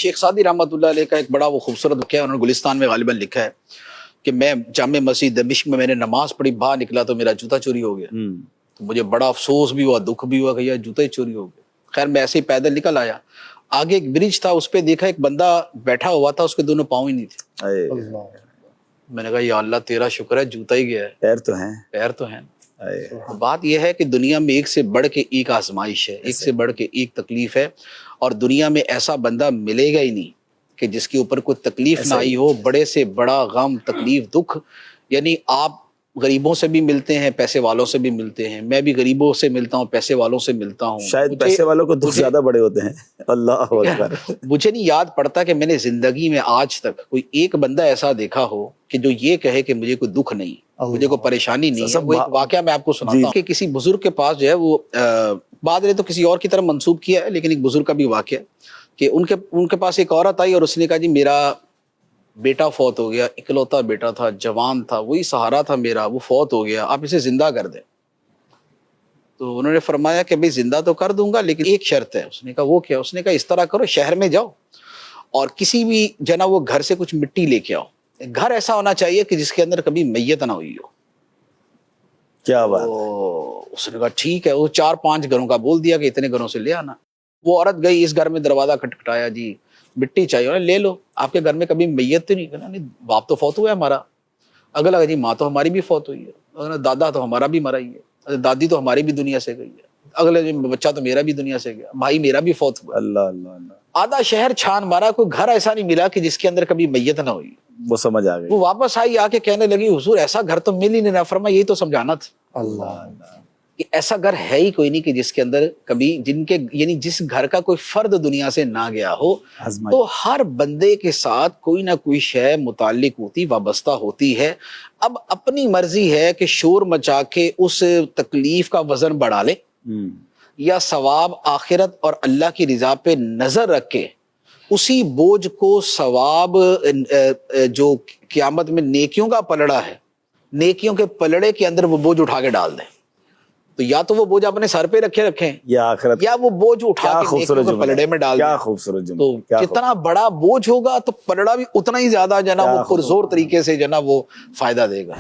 شیخ Saadi رحمۃ اللہ علیہ کا ایک بڑا وہ خوبصورت واقعہ ہے، انہوں نے گلستان میں غالباً لکھا ہے کہ میں جامع مسجد دمشق میں نے نماز پڑھی، باہر نکلا تو میرا جوتا چوری ہو گیا۔ تو مجھے بڑا افسوس بھی ہوا، دکھ بھی ہوا کہ یار جوتا ہی چوری ہو گیا۔ خیر میں ایسے ہی پیدل نکل آیا، آگے ایک برج تھا، اس پہ دیکھا ایک بندہ بیٹھا ہوا تھا، اس کے دونوں پاؤں ہی نہیں تھے۔ میں نے کہا یا اللہ تیرا شکر ہے جوتا ہی گیا ہے، پیر تو ہیں۔ پیر تو ہیں۔ بات یہ ہے کہ دنیا میں ایک سے بڑھ کے ایک آزمائش ہے، ایک سے بڑھ کے ایک تکلیف ہے، اور دنیا میں ایسا بندہ ملے گا ہی نہیں کہ جس کے اوپر کوئی تکلیف نہ آئی ہو، بڑے سے بڑا غم، تکلیف، دکھ۔ یعنی آپ غریبوں سے بھی ملتے ہیں، پیسے والوں سے بھی ملتے ہیں، میں بھی غریبوں سے ملتا ہوں، پیسے والوں سے ملتا ہوں۔ شاید پیسے والوں کو دکھ زیادہ بڑے ہوتے ہیں۔ اللہ اکبر۔ مجھے نہیں یاد پڑتا کہ میں نے زندگی میں آج تک کوئی ایک بندہ ایسا دیکھا ہو کہ جو یہ کہے کہ مجھے کوئی دکھ نہیں، مجھے کوئی پریشانی نہیں ہے۔ وہ ایک واقعہ میں آپ کو سناتا ہوں کہ کسی بزرگ کے پاس جو ہے وہ بعد نے تو کسی اور کی طرف منسوب کیا ہے، لیکن ایک بزرگ کا بھی واقعہ کہ ان کے پاس ایک عورت آئی اور اس نے کہا جی میرا بیٹا فوت ہو گیا، اکلوتا بیٹا تھا، جوان تھا، وہی سہارا تھا میرا، وہ فوت ہو گیا، آپ اسے زندہ کر دیں۔ تو انہوں نے فرمایا کہ بھئی زندہ تو کر دوں گا لیکن ایک شرط ہے۔ اس نے کہا وہ کیا؟ اس نے کہا اس طرح کرو، شہر میں جاؤ اور کسی بھی جنا وہ گھر سے کچھ مٹی لے کے آؤ، گھر ایسا ہونا چاہیے کہ جس کے اندر کبھی میت نہ ہوئی ہو۔ کیا بات۔ اس نے کہا ٹھیک ہے، وہ 4-5 گھروں کا بول دیا کہ اتنے گھروں سے لے آنا۔ وہ عورت گئی، اس گھر میں دروازہ کھٹکھٹایا، جی مٹی چاہیے، انہوں نے لے لو، آپ کے گھر میں کبھی میت تو نہیں؟ کہا نہیں، باپ تو فوت ہوا ہے ہمارا۔ اگلا کہا جی ماں تو ہماری بھی فوت ہوئی ہے، دادا تو ہمارا بھی مرا ہی ہے، دادی تو ہماری بھی دنیا سے گئی ہے، اگلے جی بچہ تو میرا بھی دنیا سے گیا، بھائی میرا بھی فوت ہوا۔ اللہ اللہ اللہ۔ آدھا شہر چھان مارا، کوئی گھر ایسا نہیں ملا کہ جس کے اندر کبھی میت نہ ہوئی۔ وہ سمجھ آ گئی۔ وہ واپس آئی، آ کے کہنے لگی حضور ایسا گھر تو مل ہی نہیں رہا۔ فرمایا یہی تو سمجھانا تھا اللہ۔ کہ ایسا گھر ہے ہی کوئی نہیں کہ جس کے اندر کبھی یعنی جس گھر کا کوئی فرد دنیا سے نہ گیا ہو۔ تو ہر بندے کے ساتھ کوئی نہ کوئی شے متعلق ہوتی، وابستہ ہوتی ہے۔ اب اپنی مرضی ہے کہ شور مچا کے اس تکلیف کا وزن بڑھا لے، یا ثواب آخرت اور اللہ کی رضا پہ نظر رکھ کے اسی بوجھ کو ثواب جو قیامت میں نیکیوں کا پلڑا ہے، نیکیوں کے پلڑے کے اندر وہ بوجھ اٹھا کے ڈال دیں۔ تو یا تو وہ بوجھ اپنے سر پہ رکھیں یا آخرت، یا وہ بوجھ اٹھا کے نیکیوں کے پلڑے میں ڈال دیں۔ کیا خوبصورت جملہ۔ تو جتنا بڑا بوجھ ہوگا تو پلڑا بھی اتنا ہی زیادہ جنا وہ پرزور طریقے سے جنا وہ فائدہ دے گا۔